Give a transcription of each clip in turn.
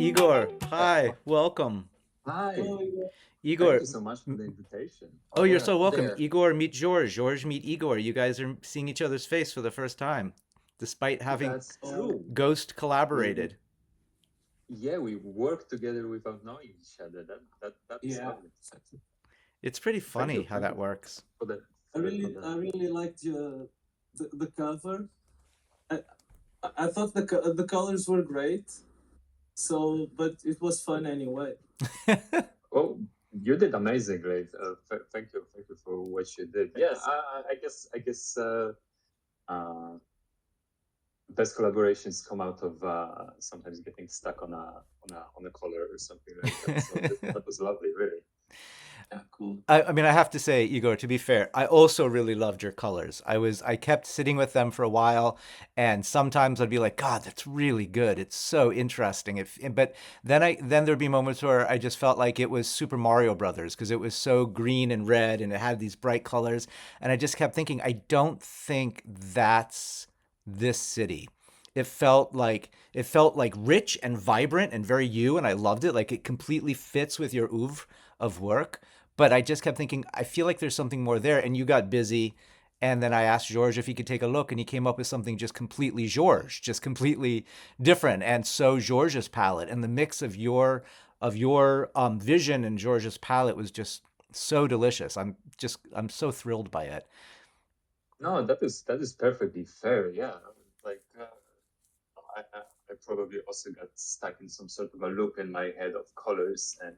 Igor, hi, welcome. Hi, thank Igor, you so much for the invitation. oh, you're Yeah, so welcome. there. Igor, meet George. George, meet Igor. You guys are seeing each other's face for the first time, despite having That's true. ghost We collaborated. yeah, we work together without knowing each other. That's Yeah, lovely. It's pretty Thank funny you, how thank that you works. for the I for really, I the really liked the cover. I, I thought the colors were great. So, but it was fun anyway. oh, you did amazingly. Thank you for what you did. Yeah, Thanks. I guess uh, best collaborations come out of sometimes getting stuck on a color or something like that. So that was lovely, really. Yeah, cool. I mean, I have to say, Igor, to be fair, I also really loved your colors. I kept sitting with them for a while, and sometimes I'd be like, God, that's really good. It's so interesting. But then there'd be moments where I just felt like it was Super Mario Brothers because it was so green and red, and it had these bright colors, and I just kept thinking, I don't think that's this city. It felt like rich and vibrant and very you, and I loved it. Like it completely fits with your oeuvre of work. But I just kept thinking, I feel like there's something more there. And you got busy. And then I asked George if he could take a look, and he came up with something just completely George, just completely different. And so George's palette and the mix of your vision and George's palette was just so delicious. I'm so thrilled by it. No, that is perfectly fair. Yeah, like I probably also got stuck in some sort of a loop in my head of colors, and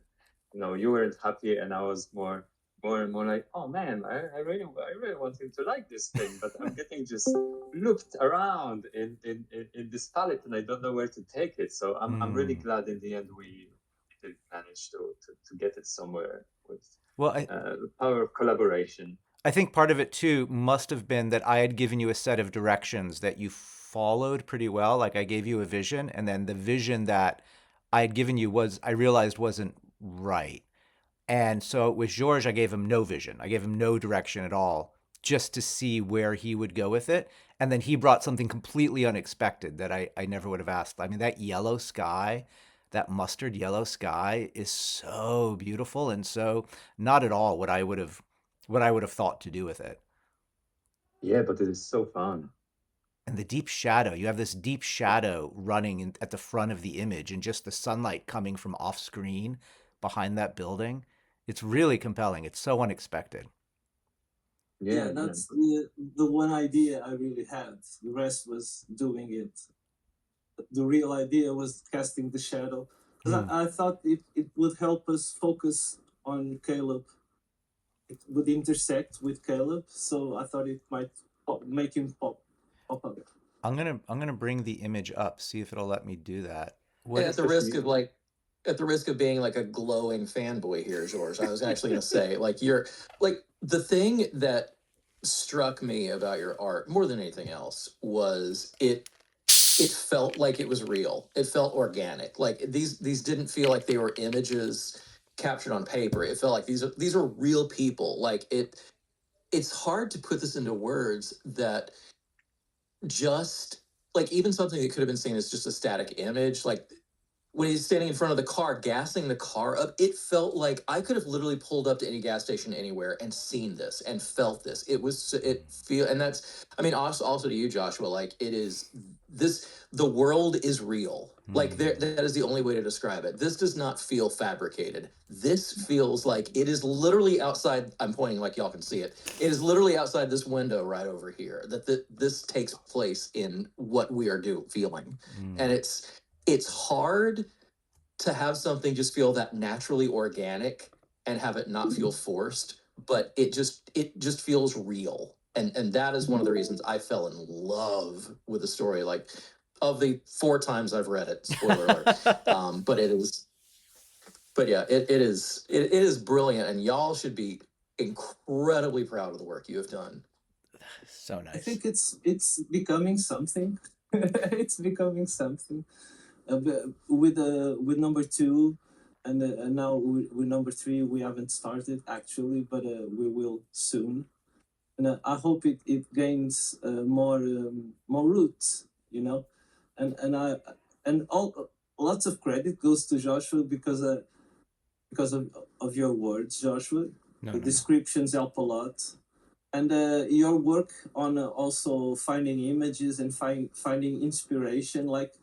you weren't happy, and I was more and more like, oh man, I really want him to like this thing, but I'm getting just looped around in this palette, and I don't know where to take it. So I'm really Mm. glad in the end we did manage to get it somewhere with Well, I, the power of collaboration. I think part of it too must have been that I had given you a set of directions that you followed pretty well. Like I gave you a vision, and then the vision that I had given you was I realized wasn't right. And so with George, I gave him no vision. I gave him no direction at all, just to see where he would go with it. And then he brought something completely unexpected that I never would have asked. I mean, that yellow sky, that mustard yellow sky is so beautiful and so not at all what I would have thought to do with it. Yeah, but it is so fun. And the deep shadow, you have this deep shadow running at the front of the image and just the sunlight coming from off screen behind that building. It's really compelling. It's so unexpected. Yeah, Yeah, yeah. that's the one idea I really had. The rest was doing it. The real idea was casting the shadow because Mm. I thought it would help us focus on Caleb. It would intersect with Caleb, so I thought it might make him pop up. I'm gonna bring the image up, see if it'll let me do that. And What at it, the risk of Especially, being like a glowing fanboy here, George, I was actually going to say, like, the thing that struck me about your art more than anything else was it felt like it was real. It felt organic. Like these didn't feel like they were images captured on paper. It felt like these are real people. Like it's hard to put this into words that just like even something that could have been seen as just a static image, like when he's standing in front of the car, gassing the car up, it felt like I could have literally pulled up to any gas station anywhere and seen this and felt this. And that's, I mean, also to you, Joshua, like the world is real. Like mm, that is the only way to describe it. This does not feel fabricated. This feels like it is literally outside. I'm pointing like y'all can see it. It is literally outside this window right over here. This takes place in what we are feeling, and mm. it's hard to have something just feel that naturally organic and have it not feel forced, but it just feels real. And that is one of the reasons I fell in love with the story. Like of the four times I've read it, spoiler alert. But it is, but yeah, it is brilliant, and y'all should be incredibly proud of the work you have done. So I nice. think it's becoming something. It's becoming something. With number two, and now with number three, we haven't started actually, but we will soon. And I hope it gains more roots, and I and lots of credit goes to Joshua because of your words, Joshua. No, The no. descriptions help a lot, and your work on also finding images and finding inspiration. Like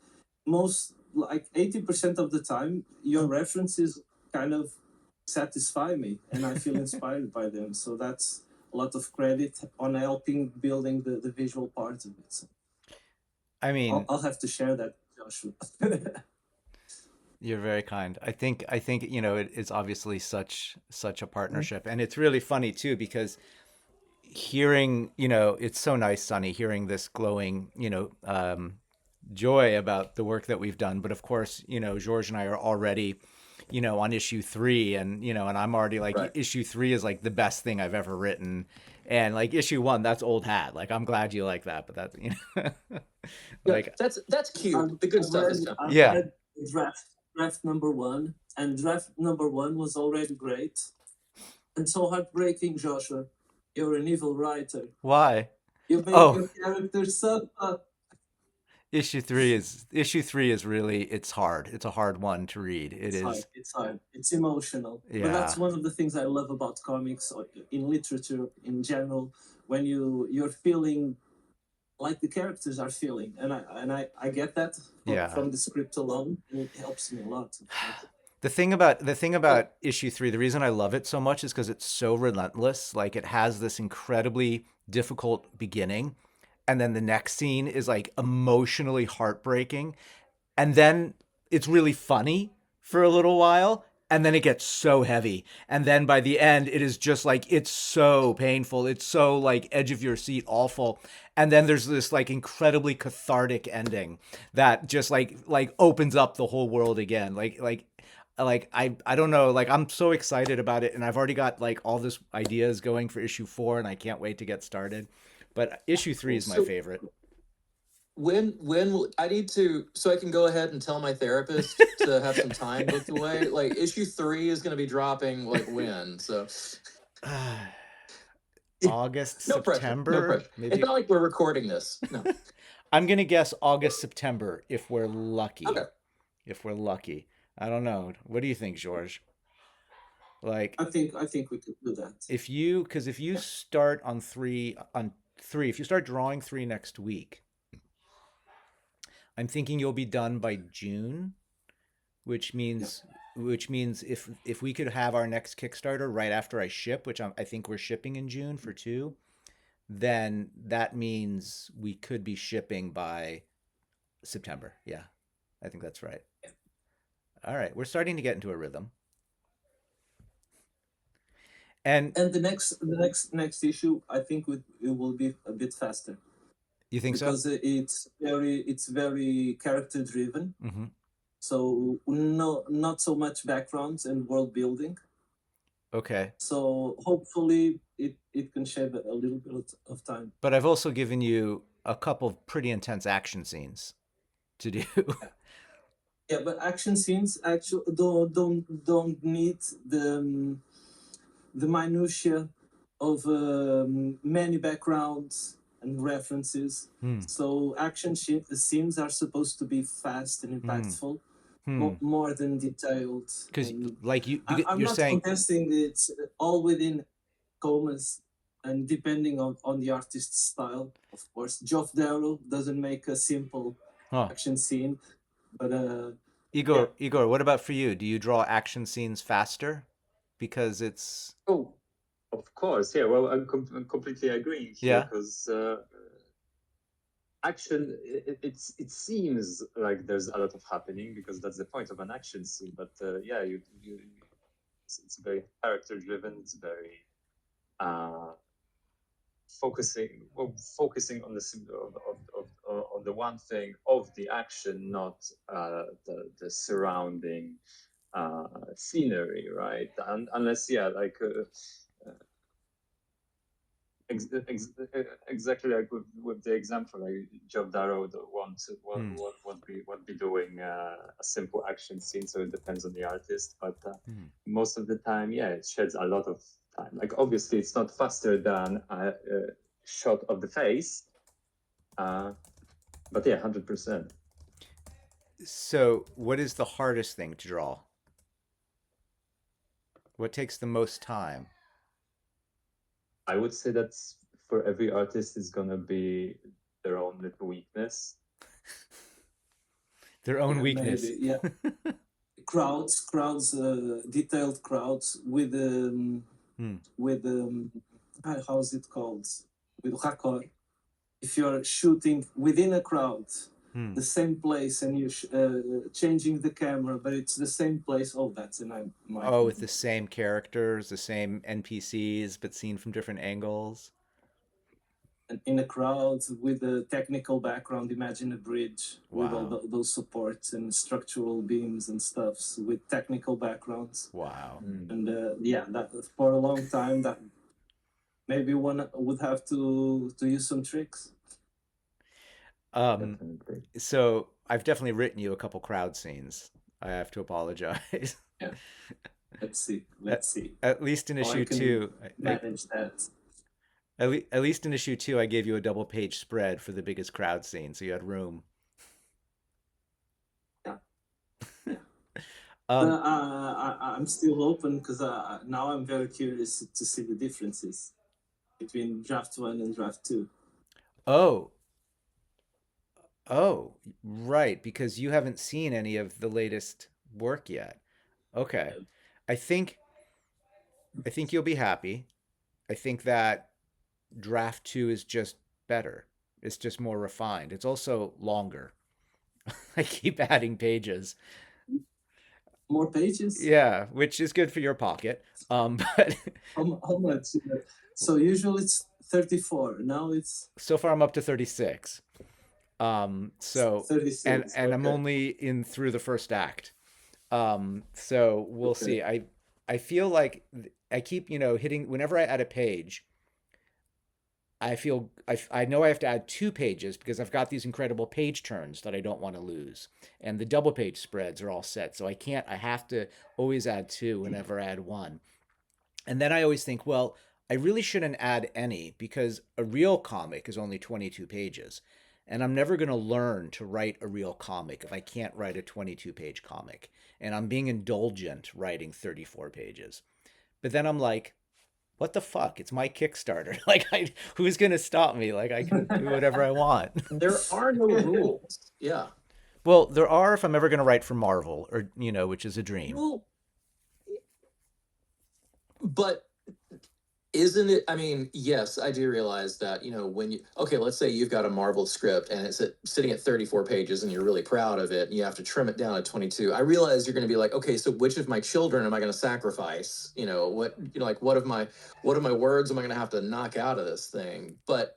80% of the time, your references kind of satisfy me, and I feel inspired by them. So that's a lot of credit on helping building the visual part of it. So I mean, I'll have to share that, Joshua. you're very kind. I think it's obviously such a partnership, and it's really funny too because hearing it's so nice, Sonny, hearing this glowing joy about the work that we've done. But of course, George and I are already on issue 3, and and I'm already like Right. issue 3 is like the best thing I've ever written, and like issue 1, that's old hat. Like I'm glad you like that, but that's Yeah, like that's cute. The good stuff is coming. I've Yeah. read draft number 1, and draft number 1 was already great, and so heartbreaking, Joshua. You're an evil writer. Why? You make Oh. your character so Issue 3 is really, it's hard. It's a hard one to read. It's hard. It's hard. It's emotional. Yeah. But that's one of the things I love about comics or in literature in general. When you're feeling like the characters are feeling, and I get that from the script alone, and it helps me a lot. The thing about issue 3, the reason I love it so much is because it's so relentless. Like it has this incredibly difficult beginning, and then the next scene is like emotionally heartbreaking, and then it's really funny for a little while, and then it gets so heavy, and then by the end it is just like, it's so painful, it's so like edge of your seat awful, and then there's this like incredibly cathartic ending that just like opens up the whole world again. Like I don't know, like I'm so excited about it, and I've already got like all this ideas going for issue 4, and I can't wait to get started. But issue 3 is my favorite. When will I need to, so I can go ahead and tell my therapist to have some time booked away? Like issue 3 is going to be dropping like when? So August, no September. Pressure, no pressure. Maybe. It's not like we're recording this. No. I'm gonna guess August, September if we're lucky. Okay. If we're lucky. I don't know. What do you think, George? Like I think we could do that. If you start on 3, if you start drawing 3 next week, I'm thinking you'll be done by June, which means if we could have our next Kickstarter right after I ship, which I think we're shipping in June for 2, then that means we could be shipping by September. Yeah, I think that's right. All right, we're starting to get into a rhythm. And the next issue, I think it will be a bit faster. You think because so? It's very character driven. Mm-hmm. So not so much backgrounds and world building. Okay. So hopefully it can shave a little bit of time. But I've also given you a couple of pretty intense action scenes to do. Yeah, but action scenes actually don't need the minutia of many backgrounds and references. So action scenes are supposed to be fast and impactful, more than detailed. Because like I'm you're not saying, contesting it's all within commas and depending on the artist's style, of course. Geoff Darrow doesn't make a simple action scene, but Igor, what about for you? Do you draw action scenes faster? Because it's... Oh, of course, yeah. Well, I'm completely agreeing here because action, it seems like there's a lot of happening because that's the point of an action scene. But yeah, it's very character driven. It's very focusing on the one thing of the action, not the surrounding scenery, right? Unless, yeah, like exactly like with the example, like Geoff Darrow would be doing a simple action scene, so it depends on the artist. But most of the time, yeah, it sheds a lot of time. Like obviously, it's not faster than a shot of the face, but yeah, 100%. So, what is the hardest thing to draw? What takes the most time? I would say that's for every artist is gonna be their own little weakness. Their own Yeah, weakness. maybe. Yeah. Crowds, detailed crowds with with how's it called? With raccord. If you're shooting within a crowd, the same place, and you're changing the camera, but it's the same place. Oh, that's an my Oh, with the same characters, the same NPCs, but seen from different angles. in a crowd with a technical background. Imagine a bridge with all Wow. those supports and structural beams and stuffs with technical backgrounds. Wow. And yeah, that for a long time that maybe one would have to use some tricks. Definitely. So I've definitely written you a couple crowd scenes. I have to apologize. Yeah. Let's see. Let's see. At least in How I issue can 2, manage that. at least in issue 2, I gave you a double page spread for the biggest crowd scene, so you had room. Yeah. Yeah. Um, I'm still open because now I'm very curious to see the differences between draft 1 and draft 2. oh, oh, right, because you haven't seen any of the latest work yet. Okay. I think I think you'll be happy. I think that draft 2 is just better. It's just more refined. It's also longer. I keep adding pages. More pages? Yeah, which is good for your pocket. But How much? So usually it's 34. Now it's so far I'm up to 36. So 36. and I'm Okay. only in through the first act. So we'll Okay. see. I feel like I keep, hitting whenever I add a page, I know I have to add 2 pages because I've got these incredible page turns that I don't want to lose. And the double page spreads are all set. So I have to always add 2 whenever I add 1. And then I always think, well, I really shouldn't add any because a real comic is only 22 pages. And I'm never going to learn to write a real comic if I can't write a 22-page comic. And I'm being indulgent writing 34 pages. But then I'm like, what the fuck? It's my Kickstarter. Who's going to stop me? Like, I can do whatever I want. There are no rules. Yeah. Well, there are if I'm ever going to write for Marvel or, which is a dream. Well, but isn't it? I mean, yes, I do realize that, when okay, let's say you've got a Marvel script and it's sitting at 34 pages and you're really proud of it and you have to trim it down to 22. I realize you're going to be like, okay, so which of my children am I going to sacrifice? What of my words am I going to have to knock out of this thing? But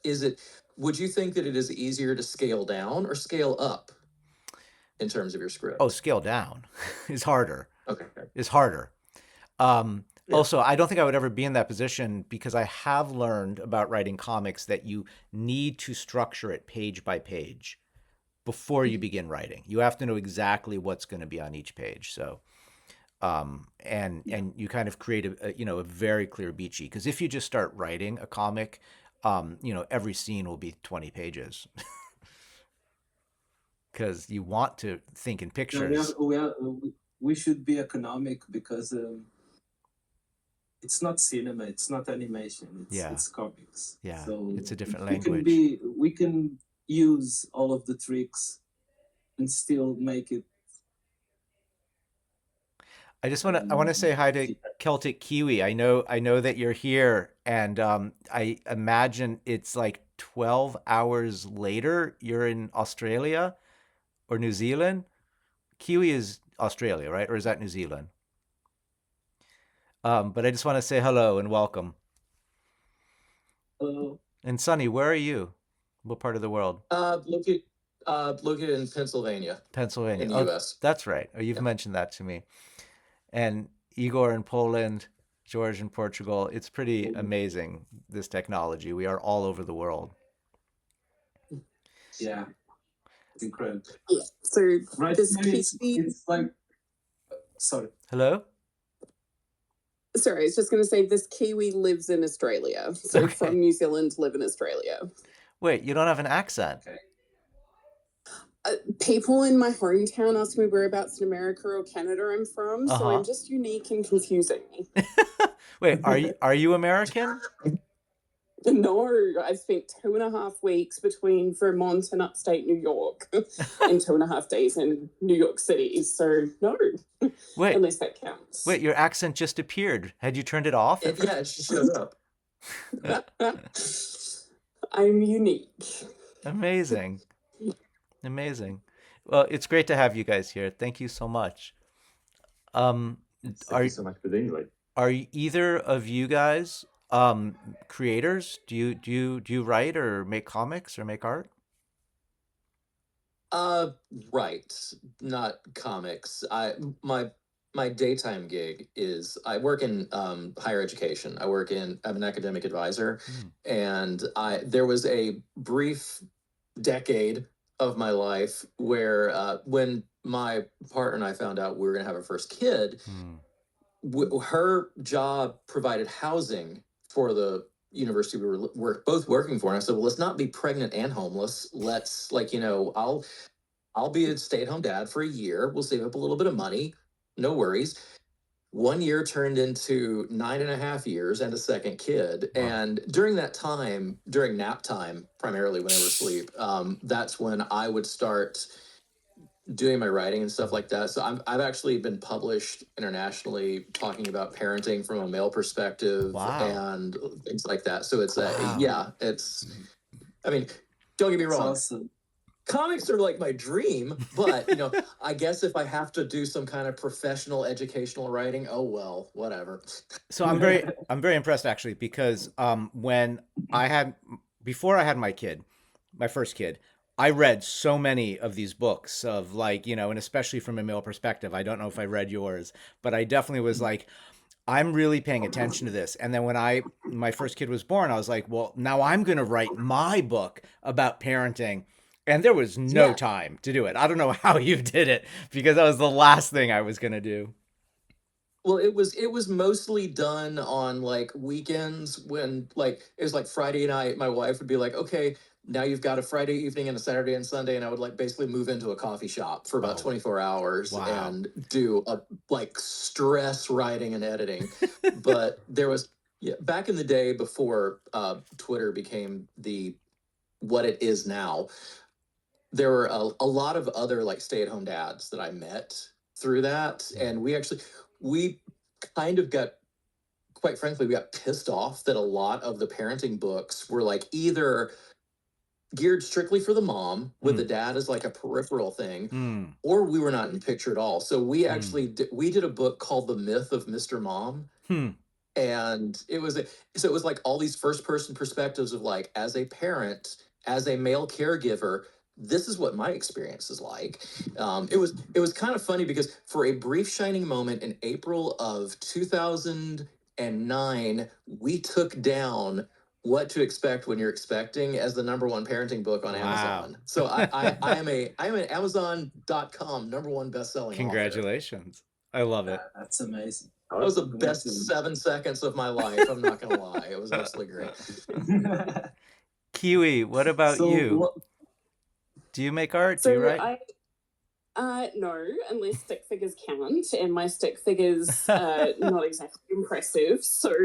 would you think that it is easier to scale down or scale up in terms of your script? Oh, scale down is harder. Okay. Is harder. Yeah. Also, I don't think I would ever be in that position because I have learned about writing comics that you need to structure it page by page before you begin writing. You have to know exactly what's going to be on each page. So, and you kind of create a very clear beat sheet. Because if you just start writing a comic, every scene will be 20 pages. Because you want to think in pictures. We should be economic because it's not cinema, it's not animation, it's comics. Yeah, so it's a different language. We can use all of the tricks and still make it. I want to say hi to Celtic Kiwi. I know that you're here, and I imagine it's like 12 hours later. You're in Australia or New Zealand. Kiwi is Australia, right? Or is that New Zealand? But I just want to say hello and welcome. Hello. And Sonny, where are you? What part of the world? Located in Pennsylvania. Pennsylvania. In the U.S. That's right. Oh, you've mentioned that to me. And Igor in Poland, George in Portugal. It's pretty amazing, this technology. We are all over the world. Yeah. It's incredible. So right, it's like, sorry. Hello? Sorry, I was just going to say this Kiwi lives in Australia. So Okay. from New Zealand, live in Australia. Wait, you don't have an accent? Okay. People in my hometown ask me whereabouts in America or Canada I'm from, so I'm just unique and confusing. Wait, are you American? No, I've spent 2.5 weeks between Vermont and upstate New York and 2.5 days in New York City. So no, Wait, unless that counts. Wait, your accent just appeared. Had you turned it off? Yeah, it just showed up. I'm unique. Amazing. Amazing. Well, it's great to have you guys here. Thank you so much. Thank you so much for the invite. Are either of you guys creators? Do you write or make comics or make art? Right, not comics. My daytime gig is I work in higher education. I'm an academic advisor, and there was a brief decade of my life where when my partner and I found out we were going to have our first kid, her job provided housing for the university we were both working for. And I said, well, let's not be pregnant and homeless. Let's I'll be a stay-at-home dad for a year. We'll save up a little bit of money. No worries. 1 year turned into 9.5 years and a second kid. Wow. And during that time, during nap time, primarily when I was asleep, that's when I would start doing my writing and stuff like that. So I've actually been published internationally talking about parenting from a male perspective. Wow. And things like that. So it's I mean, don't get me wrong. Awesome. Comics are like my dream, but I guess if I have to do some kind of professional educational writing, oh well, whatever. So I'm very impressed actually, because before I had my first kid, I read so many of these books of and especially from a male perspective. I don't know if I read yours, but I definitely was like, I'm really paying attention to this. And then when my first kid was born, I was like, well, now I'm going to write my book about parenting. And there was no time to do it. I don't know how you did it, because that was the last thing I was going to do. Well, it was mostly done on weekends when it was Friday night. My wife would be like, okay, now you've got a Friday evening and a Saturday and Sunday. And I would basically move into a coffee shop for about 24 hours and do stress writing and editing. But there was, back in the day before Twitter became what it is now, there were a lot of other stay-at-home dads that I met through that. And we kind of got, quite frankly, we got pissed off that a lot of the parenting books were either geared strictly for the mom with the dad as a peripheral thing, or we were not in the picture at all. So we actually we did a book called The Myth of Mr. Mom. And it was all these first person perspectives of as a parent, as a male caregiver, this is what my experience is like. It was kind of funny because for a brief shining moment in April of 2009, we took down What to Expect When You're Expecting as the #1 parenting book on Amazon. So I am an Amazon.com #1 best-selling Congratulations. Author. I love it. That's amazing. That was the best 7 seconds of my life. I'm not going to lie. It was absolutely great. Kiwi, what about you? Do you make art? Do you write? No, unless stick figures count, and my stick figures are not exactly impressive. So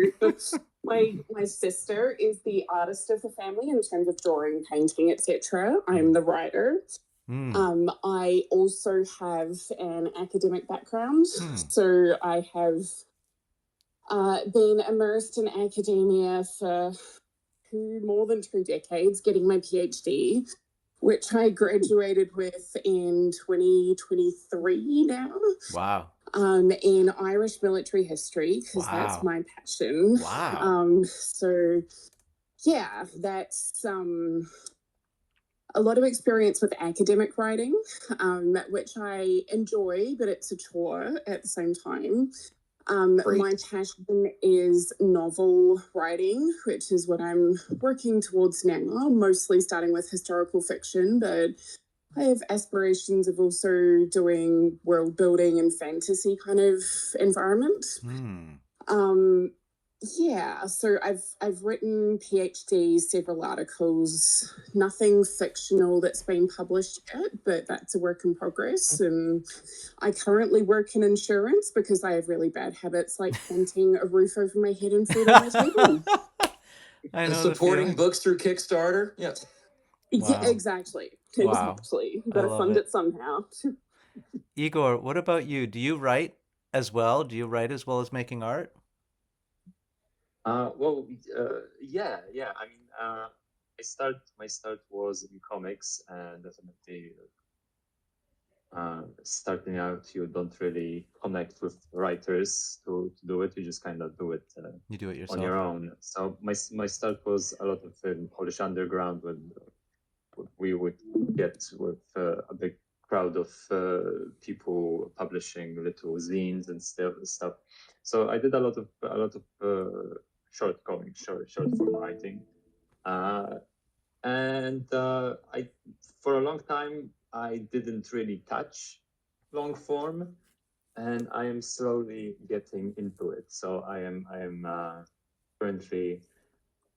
my sister is the artist of the family in terms of drawing, painting, etc. I'm the writer. I also have an academic background, so I have been immersed in academia for more than 2 decades, getting my PhD, which I graduated with in 2023 now. Wow. In Irish military history, because that's my passion. Wow. So yeah, that's a lot of experience with academic writing, which I enjoy, but it's a chore at the same time. My passion is novel writing, which is what I'm working towards now, mostly starting with historical fiction, but I have aspirations of also doing world building and fantasy kind of environment. Yeah, so I've written PhD, several articles, nothing fictional that's been published yet, but that's a work in progress. And I currently work in insurance because I have really bad habits like wanting a roof over my head and food on my table. I And know the supporting feeling. books through Kickstarter. Yeah. Yeah, Wow. exactly. Wow. Exactly. I Gotta love fund it. it somehow. Igor, what about you? Do you write as well? Do you write as well as making art? Well, yeah. I mean, my start was in comics, and definitely starting out, you don't really connect with writers to do it. You just kind of do it You do it on yourself? your own. So my start was a lot of Polish underground when we would get with a big crowd of people publishing little zines and stuff. So I did a lot of short form writing, uh, and I for a long time I didn't really touch long form, and I am slowly getting into it. So I am currently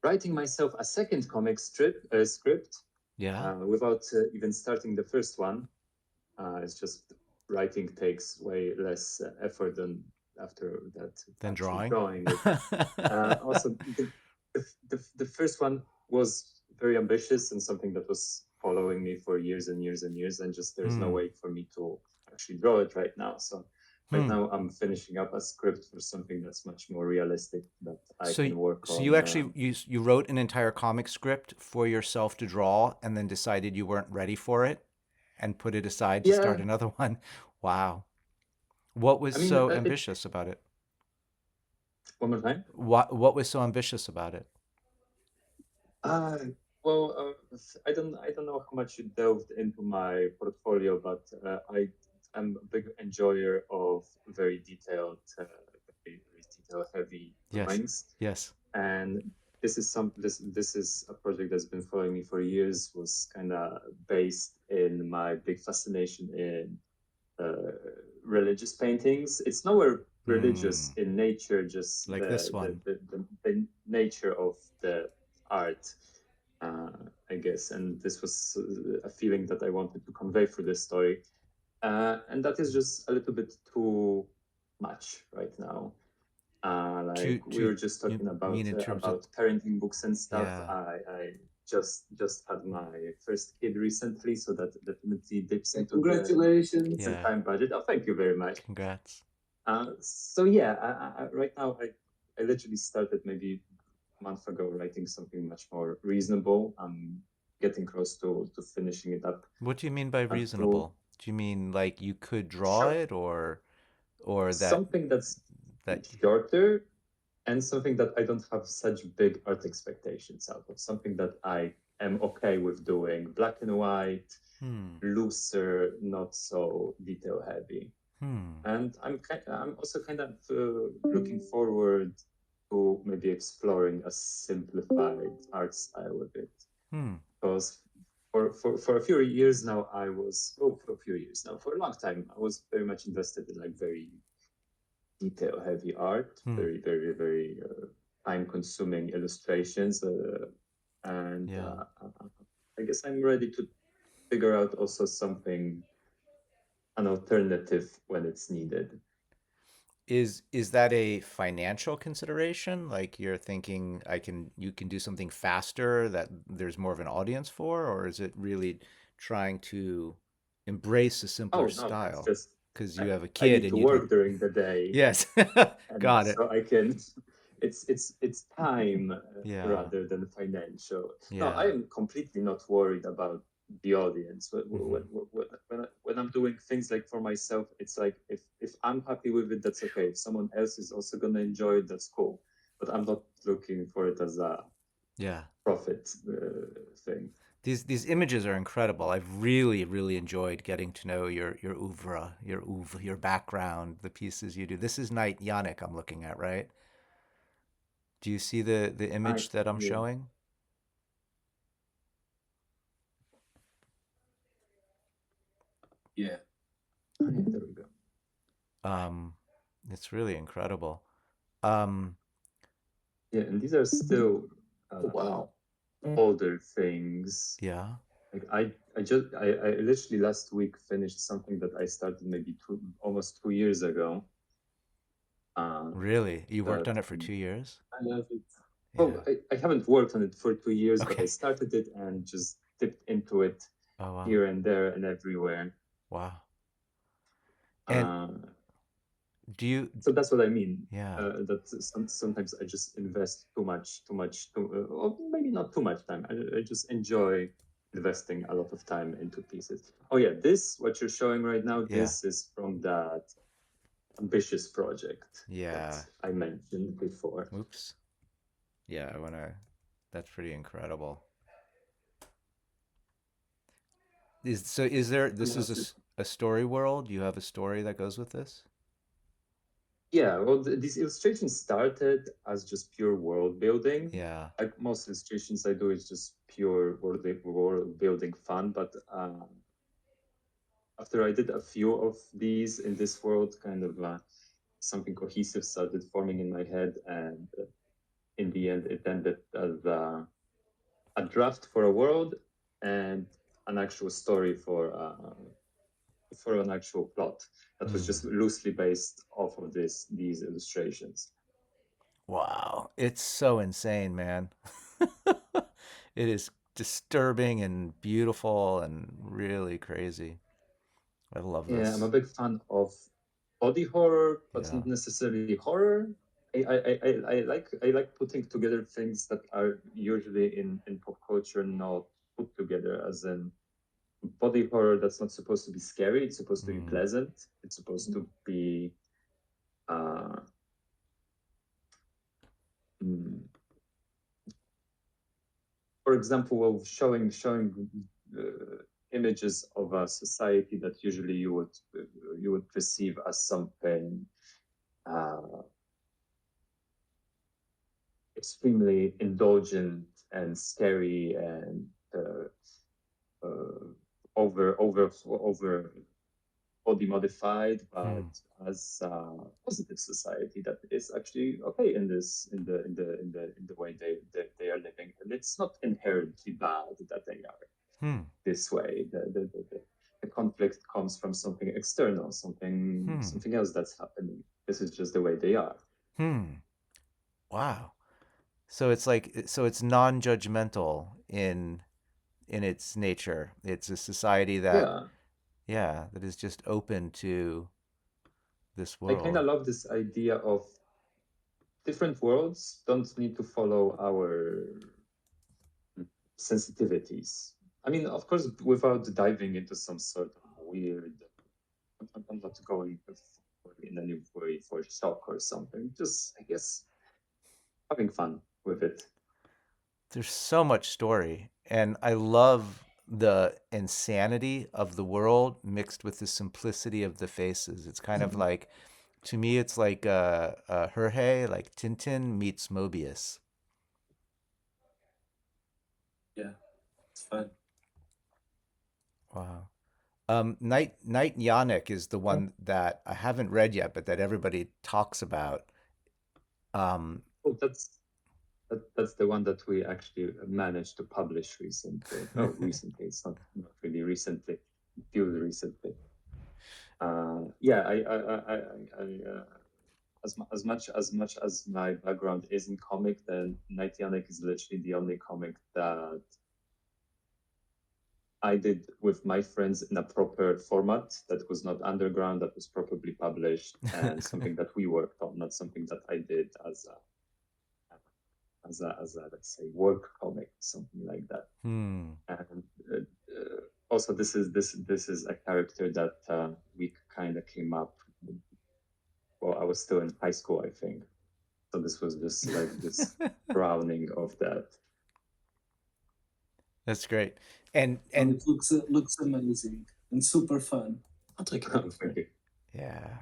writing myself a second comic script Yeah. without even starting the first one. It's just writing takes way less effort than after that Then actually drawing? drawing it. Also, the first one was very ambitious and something that was following me for years and years and years, and just there's no Hmm. way for me to actually draw it right now. So right Hmm. now I'm finishing up a script for something that's much more realistic that I So, can work so you on. actually you wrote an entire comic script for yourself to draw, and then decided you weren't ready for it, and put it aside to start Yeah, another one. Wow. What was I mean, so it ambitious about it? one more time. What was so ambitious about it? Uh, well, I don't know how much you delved into my portfolio, but I am a big enjoyer of very detailed, very detail heavy Yes. drawings, Yes. and this is a project that's been following me for years. Was kind of based in my big fascination in uh, religious paintings. It's nowhere Hmm. religious in nature, just Like this one. the nature of the art, I guess. And this was a feeling that I wanted to convey through this story. And that is just a little bit too much right now. Like we To were just you talking mean in terms of about parenting books and stuff. yeah. I just had my first kid recently, so that definitely dips into Congratulations. the Yeah. time budget. Oh, thank you very much. Congrats. So yeah, right now I literally started maybe a month ago writing something much more reasonable. I'm getting close to finishing it up. What do you mean by To reasonable? Do you mean like you could draw short it, or that something that's that shorter and something that I don't have such big art expectations out of. Something that I am okay with doing, black and white, hmm. looser, not so detail heavy. Hmm. And I'm also kind of looking forward to maybe exploring a simplified art style with it, Hmm. because for a few years now for a few years now, for a long time I was very much invested in like very detail heavy art, Hmm. very time consuming illustrations, and Yeah. I guess I'm ready to figure out also something, an alternative when it's needed. Is that a financial consideration? Like you're thinking you can do something faster that there's more of an audience for, or is it really trying to embrace a simpler Oh no, it's style? just Because I, you have a I kid need and to you don't. work during the day, Yes. and Got it. so I can. It's time Yeah. rather than financial. No, I Yeah. am completely not worried about the audience. Hmm. When I'm doing things like for myself, it's like if I'm happy with it, that's okay. If someone else is also gonna enjoy it, that's cool. But I'm not looking for it as a Yeah. profit thing. These images are incredible. I've really enjoyed getting to know your oeuvre, your background, the pieces you do. This is Night Yannick I'm looking at, right? Do you see the I image that I'm yeah. showing? Yeah. Oh, yeah, there we go. Um, it's really incredible. Um, Yeah, and these are still Wow. older things. Yeah. Like I literally last week finished something that I started maybe almost 2 years ago. Really? You worked That on it for 2 years? I love it. Oh, Yeah. I haven't worked on it for 2 years, but I Okay. started it and just dipped into it Oh, wow. here and there and everywhere. Wow. And do you, So that's what I mean. yeah. That sometimes I just invest too much, or maybe not too much time. I just enjoy investing a lot of time into pieces. Oh yeah, what you're showing right now, Yeah. this is from that ambitious project Yeah. that I mentioned before. Oops. Yeah, that's pretty incredible. Is there, this is a story world? You have a story that goes with this? Yeah, well, these illustrations started as just pure world building. Yeah. Like most illustrations I do is just pure world building fun. But after I did a few of these in this world, kind of something cohesive started forming in my head, and in the end, it ended as a draft for a world and an actual story for an actual plot that was just loosely based off of these illustrations. Wow. It's so insane, man. It is disturbing and beautiful and really crazy. I love Yeah, I'm a this. big fan of body horror, but Yeah. not necessarily horror. I like putting together things that are usually in pop culture not put together, as in body horror that's not supposed to be scary. It's supposed to be pleasant. It's supposed to be uh, mm, for example, well, showing images of a society that usually you would perceive as something uh, extremely indulgent and scary and uh, over body modified, but as a positive society that is actually okay in the way they are living, and it's not inherently bad that they are this way. The conflict comes from something external, something else that's happening. This is just the way they are. Wow. So it's like, so it's non-judgmental in its nature. It's a society that, Yeah, yeah, that is just open to this I kind world. of love this idea of different worlds don't need to follow our sensitivities. I mean, of course, without diving into some sort of weird, I'm not going in any way for shock or something. Just, I guess, having fun with it. There's so much story, and I love the insanity of the world mixed with the simplicity of the faces. It's kind of like, to me, it's like Jorge, like Tintin meets Mobius. Yeah, it's fun. Wow. Night Yannick is the one that I haven't read yet, but that everybody talks about. Oh, that's the one that we actually managed to publish recently. Oh, recently, it's not really recently, until recently. Yeah, as much as my background is in comic, then Night Yannick is literally the only comic that I did with my friends in a proper format that was not underground, that was properly published, and something that we worked on, not something that I did as a let's say work comic, something like that. And also, this is a character that we kind of came up. Well, I was still in high school, I think. So this was just like this browning of that. That's great. And It looks amazing and super fun. I'll take it. Thank you. yeah,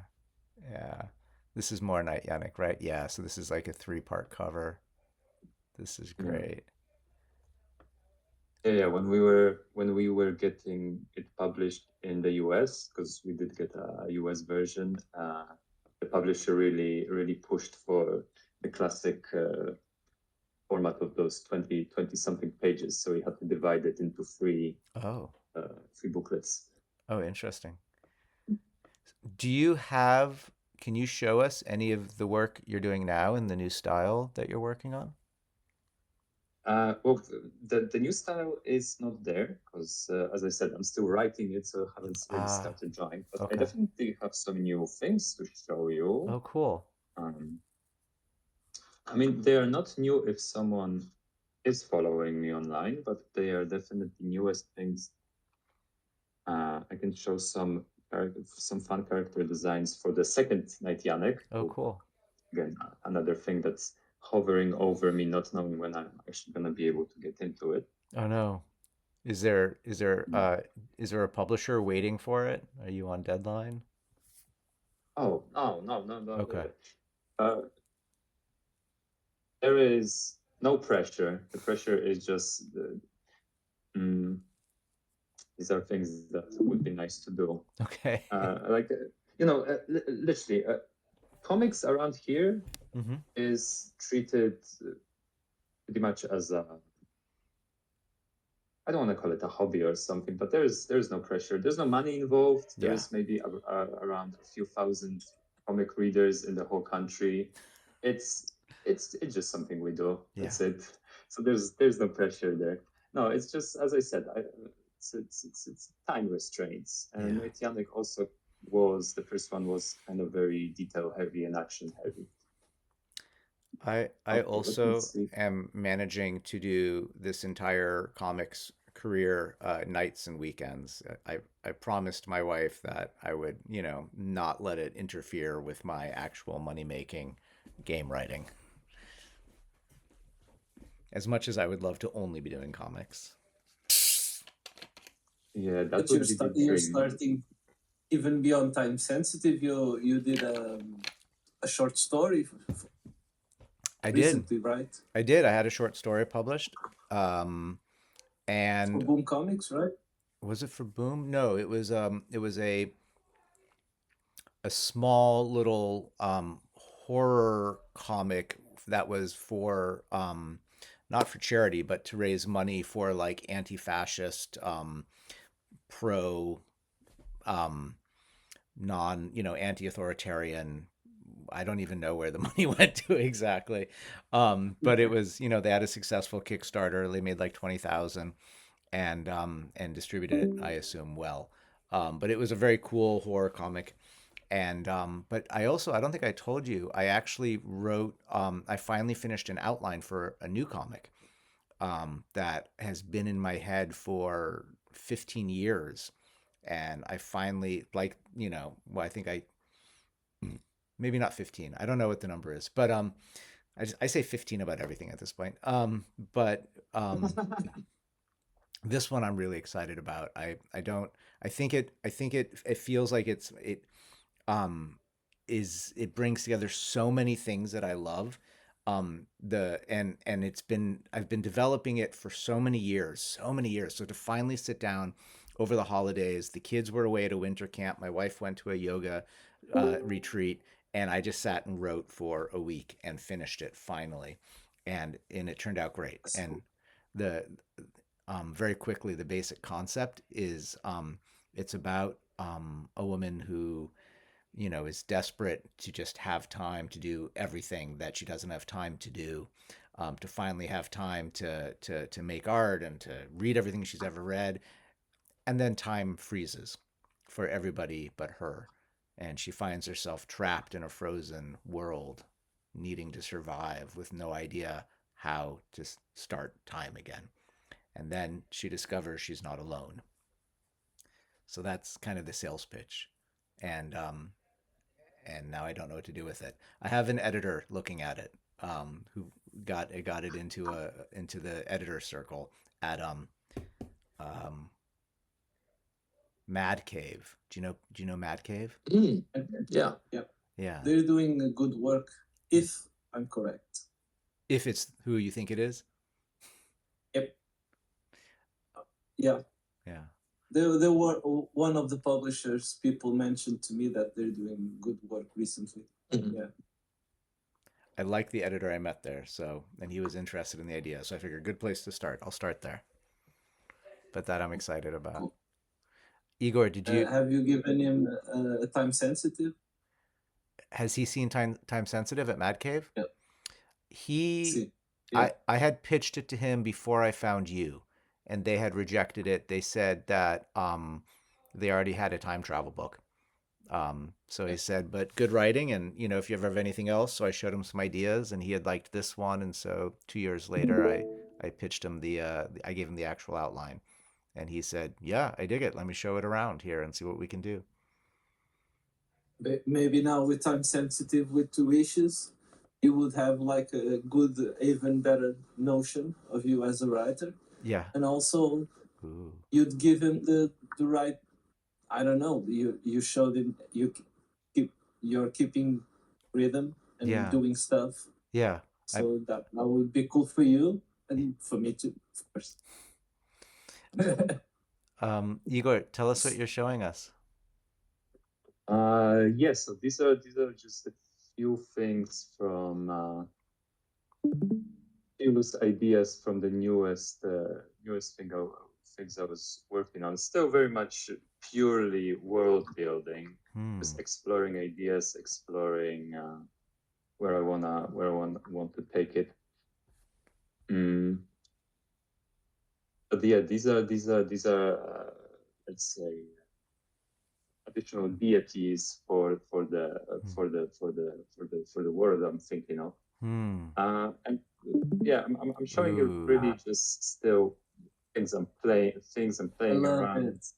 yeah. This is more Night Yannick, right? Yeah. So this is like a 3-part cover. This is Yeah. great. Yeah, when we were getting it published in the US, because we did get a US version, the publisher really pushed for the classic format of those 20 something pages, so we had to divide it into three booklets. Oh, interesting. Do you have, can you show us any of the work you're doing now in the new style that you're working on? Well, the new style is not there because, as I said, I'm still writing it, so I haven't really started drawing. But okay. I definitely have some new things to show you. Oh, cool. I mean, they are not new if someone is following me online, but they are definitely newest things. I can show some fun character designs for the second Night Janek. Oh, cool. Again, another thing that's hovering over me, not knowing when I'm actually going to be able to get into it. Oh no. Is there a publisher waiting for it? Are you on deadline? Oh, no. Okay. There is no pressure. The pressure is just these are things that would be nice to do. Okay. Literally, comics around here is treated pretty much as a, I don't want to call it a hobby or something, but there's no pressure. There's no money involved. There's maybe around a few thousand comic readers in the whole country. It's just something we do. That's it. So there's no pressure there. No, it's just, as I said, it's time restraints. And Night Janek also was, the first one was kind of very detail heavy and action heavy. I also am managing to do this entire comics career nights and weekends. I promised my wife that I would, not let it interfere with my actual money-making game writing. As much as I would love to only be doing comics. Yeah, that you're starting even beyond time sensitive. You did a short story. I recently, did. Right? I did. I had a short story published. And for Boom Comics, right? Was it for Boom? No, it was a small little horror comic that was for not for charity, but to raise money for like anti-fascist pro anti-authoritarian. I don't even know where the money went to exactly. But it was, they had a successful Kickstarter. They made like 20,000 and distributed it, I assume, well. But it was a very cool horror comic. And but I don't think I told you, I actually wrote, I finally finished an outline for a new comic that has been in my head for 15 years. And I finally, I think maybe not 15. I don't know what the number is, but I say 15 about everything at this point. But this one I'm really excited about. I think it feels like it brings together so many things that I love. And I've been developing it for so many years. So to finally sit down over the holidays, the kids were away at a winter camp. My wife went to a yoga retreat, and I just sat and wrote for a week and finished it finally. And it turned out great. And the very quickly, the basic concept is it's about a woman who is desperate to just have time to do everything that she doesn't have time to do, to finally have time to make art and to read everything she's ever read. And then time freezes for everybody but her. And she finds herself trapped in a frozen world, needing to survive with no idea how to start time again. And then she discovers she's not alone. So that's kind of the sales pitch. And now I don't know what to do with it. I have an editor looking at it, who got it into the editor circle at Mad Cave. Do you know Mad Cave? Yeah. They're doing good work, if I'm correct. If it's who you think it is. Yep. Yeah. They were one of the publishers. People mentioned to me that they're doing good work recently. Yeah. I like the editor I met there. So, and he was interested in the idea. So I figured good place to start. I'll start there. But that I'm excited about. Cool. Igor, did you Have you given him a time sensitive? has he seen time sensitive at Mad Cave? Yeah. He See. Yeah. I had pitched it to him before I found you, and they had rejected it. They said that they already had a time travel book. So he said, but good writing, and if you ever have anything else. So I showed him some ideas, and he had liked this one, and so 2 years later, I pitched him I gave him the actual outline, and he said, yeah, I dig it. Let me show it around here and see what we can do. Maybe now with time sensitive with 2 issues, you would have like a good, even better notion of you as a writer. Yeah. And also, Ooh. you'd give him the right. I don't know. You showed him you're keeping rhythm and doing stuff. Yeah. So that would be cool for you and for me too, of course. Igor, tell us what you're showing us. Yes, so these are just a few things from few ideas from the newest things I was working on. Still very much purely world building, just exploring ideas, exploring where I want to take it. But yeah, these are let's say additional deities for the world I'm thinking of. And yeah, I'm showing you really just still things I'm playing around. It's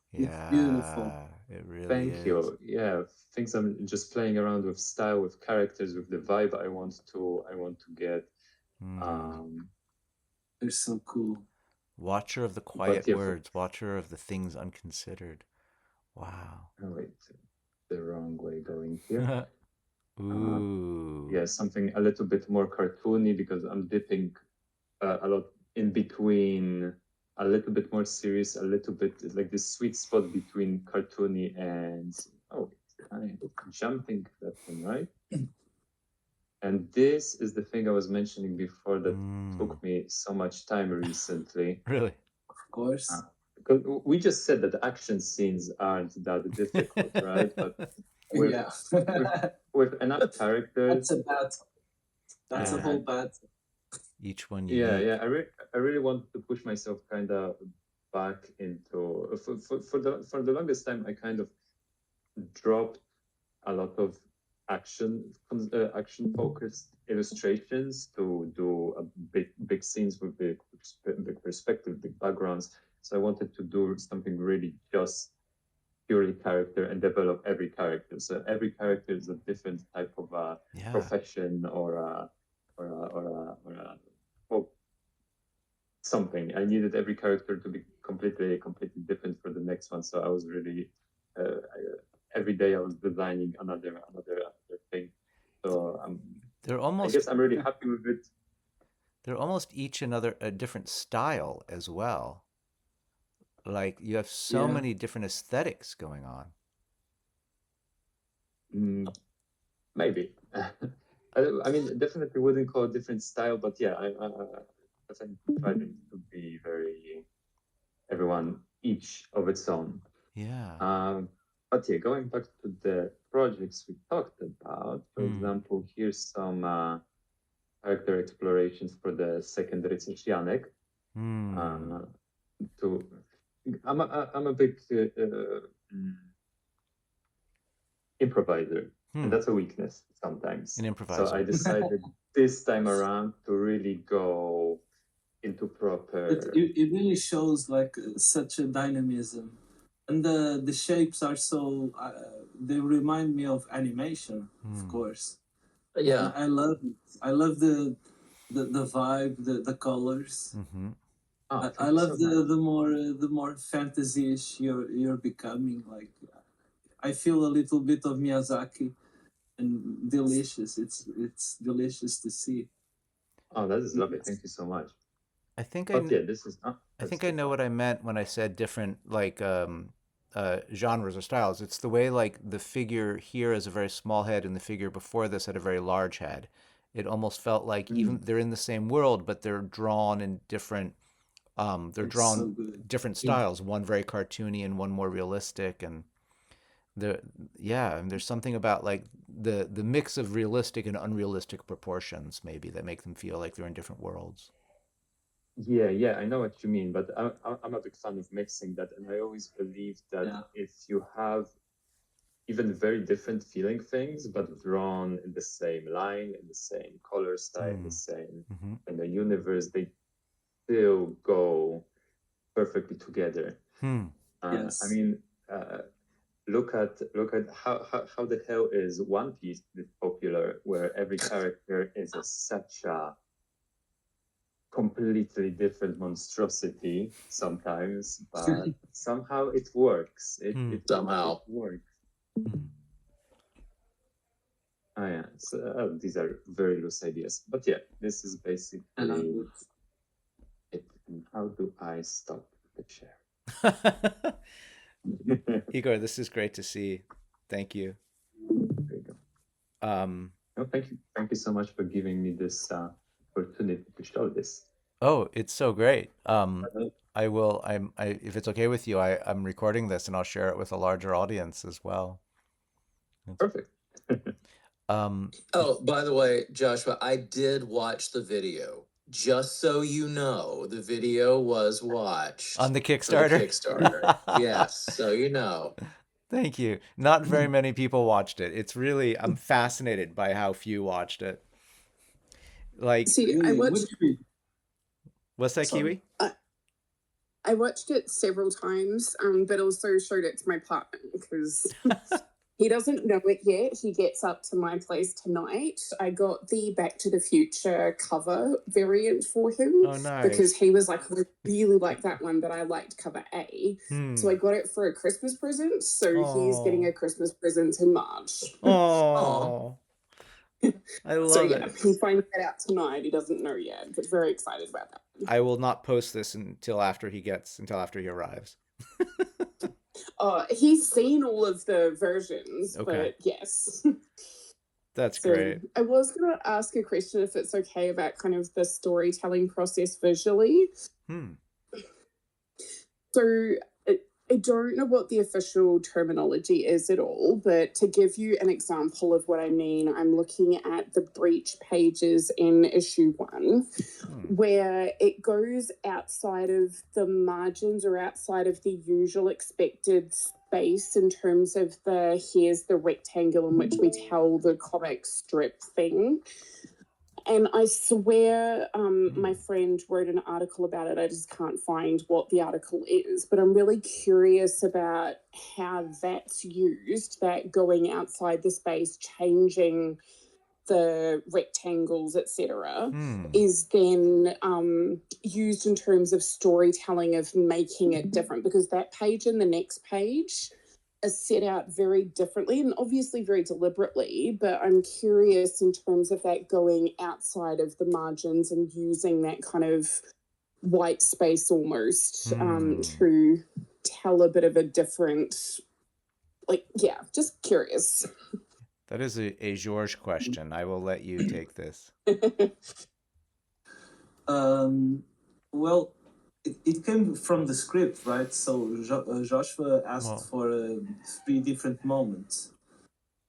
beautiful. It really Thank is. you. Yeah, things I'm just playing around with style, with characters, with the vibe I want to get. They're so cool. Watcher of the quiet words, watcher of the things unconsidered. Wow. Oh wait, the wrong way going here. Ooh. Yeah, something a little bit more cartoony because I'm dipping a lot in between, a little bit more serious, a little bit like this sweet spot between cartoony and I'm jumping that one, right? And this is the thing I was mentioning before that took me so much time recently. Really? Of course. Because we just said that action scenes aren't that difficult, right? But with enough characters, that's a battle. That's a whole battle. Each one. Yeah. I really wanted to push myself kind of back into for the longest time. I kind of dropped a lot of action focused illustrations to do a big scenes with big perspective, big backgrounds. So I wanted to do something really just purely character and develop every character. So every character is a different type of profession or something. I needed every character to be completely different for the next one. So I was really every day I was designing another thing. So they're almost. I guess I'm really happy with it. They're almost each a different style as well. Like you have so many different aesthetics going on. Maybe. I mean, definitely wouldn't call it different style, but yeah, I think trying to be very everyone each of its own. Yeah. But yeah, going back to the projects we talked about, for example, here's some character explorations for the second Rycerz I'm a big improviser, and that's a weakness sometimes. An improviser. So I decided this time around to really go into proper. It really shows like such a dynamism, and the shapes are so. They remind me of animation, of course. Yeah, I love it. I love the vibe, the colors. I love the more fantasy-ish you're becoming. Like, I feel a little bit of Miyazaki, and delicious. It's delicious to see. Oh, that is lovely. Thank you so much. I think I know what I meant when I said different like genres or styles. It's the way like the figure here has a very small head and the figure before this had a very large head. it almost felt like even they're in the same world, but they're drawn in different they're It's so drawn good. different styles, one very cartoony and one more realistic. And the yeah, and there's something about like the mix of realistic and unrealistic proportions maybe that make them feel like they're in different worlds. Yeah, I know what you mean, but I'm a big fan of mixing that, and I always believe that Yeah. if you have even very different feeling things, but drawn in the same line, in the same color style, in the same in the universe, they still go perfectly together. I Yes. mean, look at how the hell is One Piece this popular, where every character is such a completely different monstrosity sometimes, but somehow it works. Somehow. It works. Oh, yeah. So, these are very loose ideas, but yeah, this is basically it. And how do I stop the share? Igor, this is great to see. Thank you. There you go. No, thank you so much for giving me this opportunity to show this. Oh, it's so great. I will. if it's okay with you, I'm recording this and I'll share it with a larger audience as well. Perfect. Oh, by the way, Joshua, I did watch the video. Just so you know, the video was watched On the for the Kickstarter? Kickstarter. Yes, so you know. Thank you. Not very many people watched it. It's really, I'm fascinated by how few watched it. Like, See, what's that, Sorry. Kiwi? I watched it several times, but also showed it to my partner because he doesn't know it yet. He gets up to my place tonight. I got the Back to the Future cover variant for him Oh, nice. because he was like, I really like that one, but I liked cover A. So I got it for a Christmas present. So he's getting a Christmas present in March. Oh, I love So yeah, it. he finds that out tonight. He doesn't know yet, but very excited about that. I will not post this until after he arrives. He's seen all of the versions, Okay. but yes. That's So great. I was going to ask a question if it's okay about kind of the storytelling process visually. So I don't know what the official terminology is at all, but to give you an example of what I mean, I'm looking at the breach pages in issue 1, where it goes outside of the margins or outside of the usual expected space in terms of here's the rectangle in which we tell the comic strip thing. And I swear my friend wrote an article about it. I just can't find what the article is. But I'm really curious about how that's used, that going outside the space, changing the rectangles, etc., is then used in terms of storytelling of making it different. Because that page and the next page are set out very differently and obviously very deliberately, but I'm curious in terms of that going outside of the margins and using that kind of white space almost to tell a bit of a different, just curious. That is a George question. I will let you take this. Well, it came from the script, right? So Joshua asked for 3 different moments,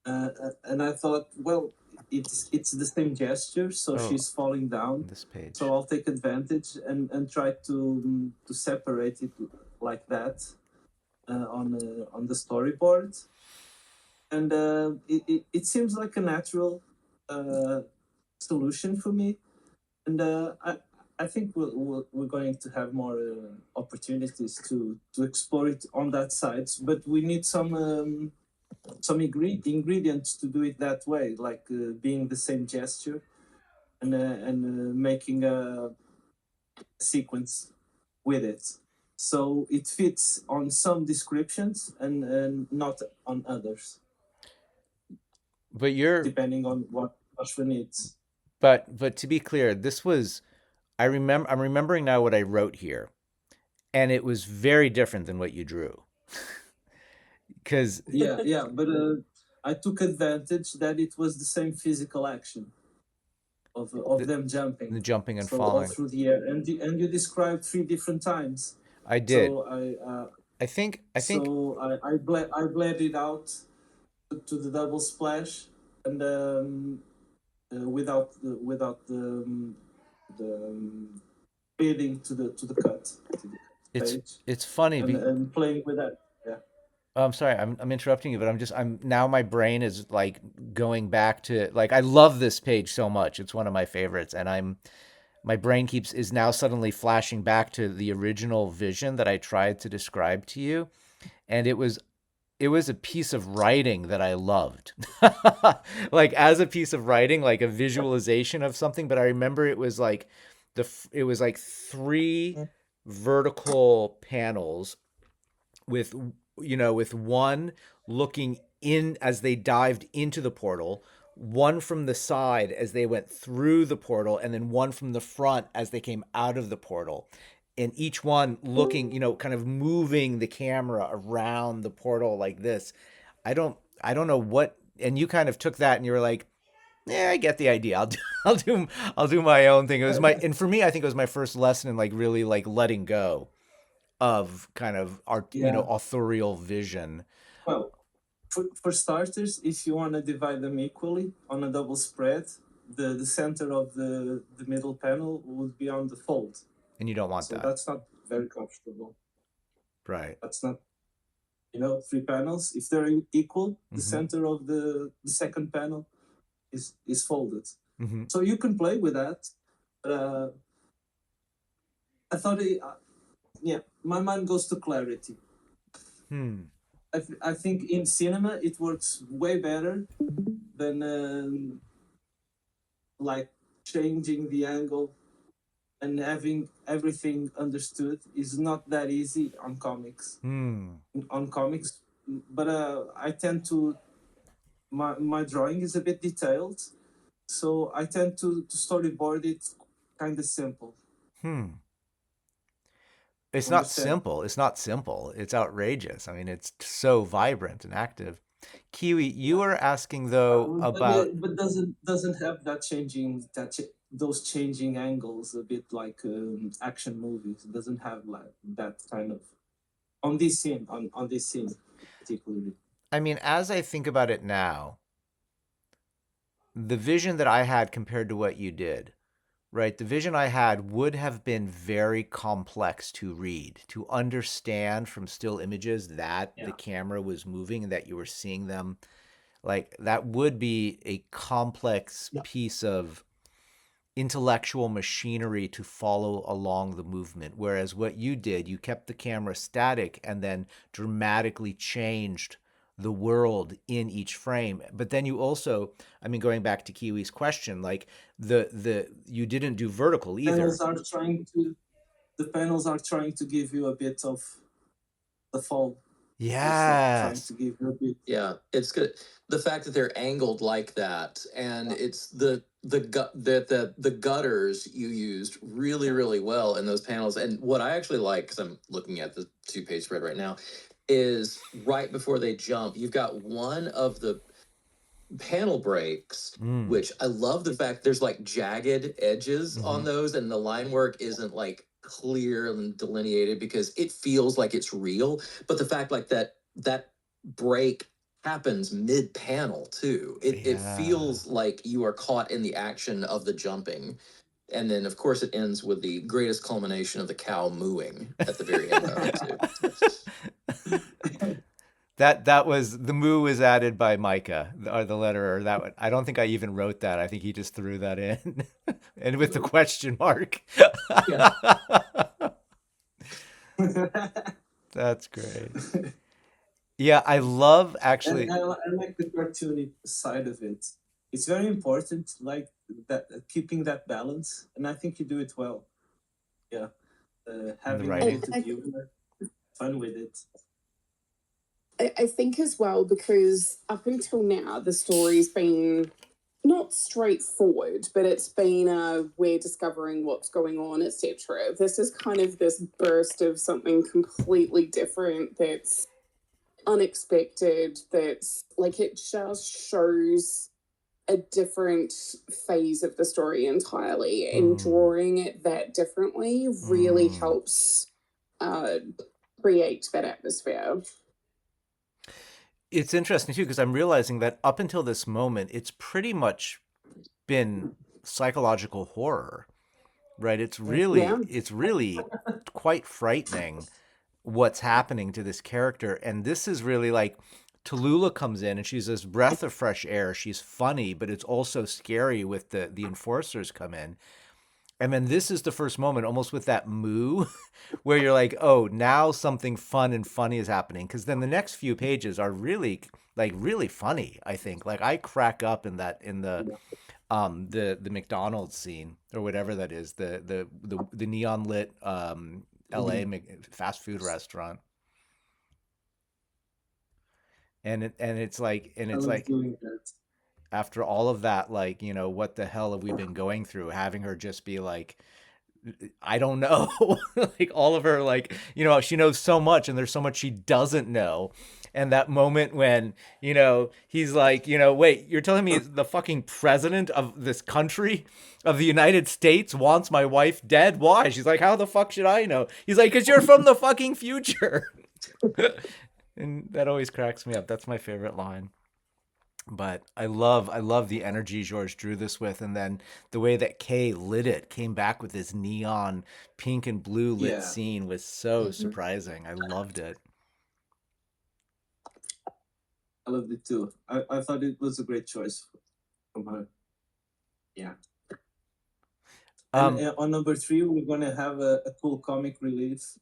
and I thought, well, it's the same gesture. So she's falling down. This page. So I'll take advantage and try to separate it like that on the storyboard, and it seems like a natural solution for me, and I think we're going to have more opportunities to explore it on that side, but we need some ingredients to do it that way, like being the same gesture and making a sequence with it, so it fits on some descriptions and not on others. But depending on what Joshua needs. But to be clear, this was I'm remembering now what I wrote here, and it was very different than what you drew. Because but I took advantage that it was the same physical action. of them jumping. The jumping and So all falling. through the air, and you described 3 different times. I did. So I think I bled it out to the double splash, and without the bleeding to the cut. To the page. it's funny and playing with that. Yeah. Oh, I'm sorry, I'm interrupting you, but I'm now my brain is like going back to like I love this page so much. It's one of my favorites, and my brain is now suddenly flashing back to the original vision that I tried to describe to you, and it was a piece of writing that I loved. Like as a piece of writing, like a visualization of something, but I remember it was like it was like 3 vertical panels with with one looking in as they dived into the portal, one from the side as they went through the portal, and then one from the front as they came out of the portal. And each one looking, kind of moving the camera around the portal like this. I don't know what, and you kind of took that and you were like, yeah, I get the idea. I'll do my own thing. It was and for me, I think it was my first lesson in like really like letting go of kind of art, authorial vision. Well, for starters, if you want to divide them equally on a double spread, the center of the middle panel would be on the fold. And you don't want so that. That's not very comfortable. Right. That's not, 3 panels. If they're equal, the center of the second panel is folded. So you can play with that. But I thought my mind goes to clarity. I think in cinema it works way better than like changing the angle and having everything understood is not that easy on comics. But I tend to my drawing is a bit detailed, so I tend to storyboard it kind of simple. It's not simple. It's not simple. It's outrageous. I mean, it's so vibrant and active. Kiwi, you were asking though about, but doesn't have that those changing angles a bit like action movies. It doesn't have like that kind of on this scene particularly. I mean, as I think about it now, the vision that I had compared to what you did, right? The vision I had would have been very complex to read, to understand from still images that the camera was moving and that you were seeing them. Like that would be a complex piece of intellectual machinery to follow along the movement. Whereas what you did, you kept the camera static and then dramatically changed the world in each frame. But then you also, I mean, going back to Kiwi's question, like you didn't do vertical either. The panels are trying to give you a bit of the fall. Yeah. It's good. The fact that they're angled like that, and it's the gutters you used really, really well in those panels. And what I actually like, because I'm looking at the 2-page spread right now, is right before they jump, you've got one of the panel breaks, which I love the fact there's like jagged edges on those, and the line work isn't like clear and delineated because it feels like it's real. But the fact like that break happens mid-panel too. It feels like you are caught in the action of the jumping. And then, of course, it ends with the greatest culmination of the cow mooing at the very end of it, too. That was, the moo was added by Micah, or the letterer. That one, I don't think I even wrote that. I think he just threw that in, and with the question mark. That's great. Yeah, I love actually. And I like the cartoony side of it. It's very important, like that, keeping that balance, and I think you do it well. Yeah, having a bit of humor, fun with it. I think as well, because up until now the story's been not straightforward, but it's been we're discovering what's going on, etc. This is kind of this burst of something completely different that's unexpected, that's like it just shows a different phase of the story entirely, and drawing it that differently really helps create that atmosphere. It's interesting too, because I'm realizing that up until this moment, it's pretty much been psychological horror, right? It's really quite frightening what's happening to this character. And this is really like Tallulah comes in and she's this breath of fresh air. She's funny, but it's also scary with the enforcers come in. And then this is the first moment, almost with that moo, where you're like, oh, now something fun and funny is happening. Because then the next few pages are really, like, really funny, I think. Like, I crack up in the McDonald's scene or whatever that is, the neon lit LA fast food restaurant. And it's like after all of that, like, you know, what the hell have we been going through? Having her just be like, I don't know. Like all of her, like, you know, she knows so much and there's so much she doesn't know. And that moment when, you know, he's like, you know, wait, you're telling me the fucking president of this country, of the United States, wants my wife dead? Why? She's like, how the fuck should I know? He's like, because you're from the fucking future. And that always cracks me up. That's my favorite line. But I love the energy George drew this with, and then the way that Kay lit it, came back with this neon pink and blue lit scene was so surprising. I loved it. I loved it too. I thought it was a great choice from her. Yeah. And on number 3, we're gonna have a cool comic relief.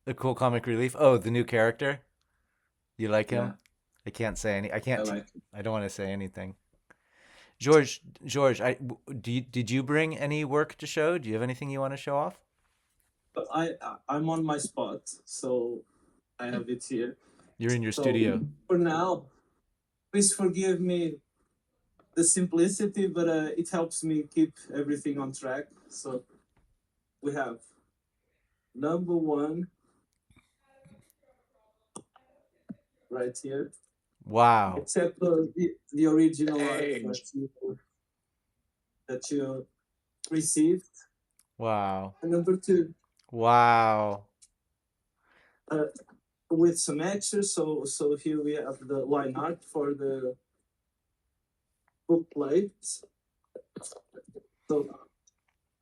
A cool comic relief. Oh, the new character. You like him? Yeah. I can't say any. I can't. I like him. I don't want to say anything. George, did you bring any work to show? Do you have anything you want to show off? I'm on my spot, so I have it here. You're in your studio. For now, please forgive me the simplicity, but it helps me keep everything on track. So we have number 1 right here. Wow. Except the original art that you received. Wow. And number 2. Wow. With some extras, so here we have the line art for the book plate. So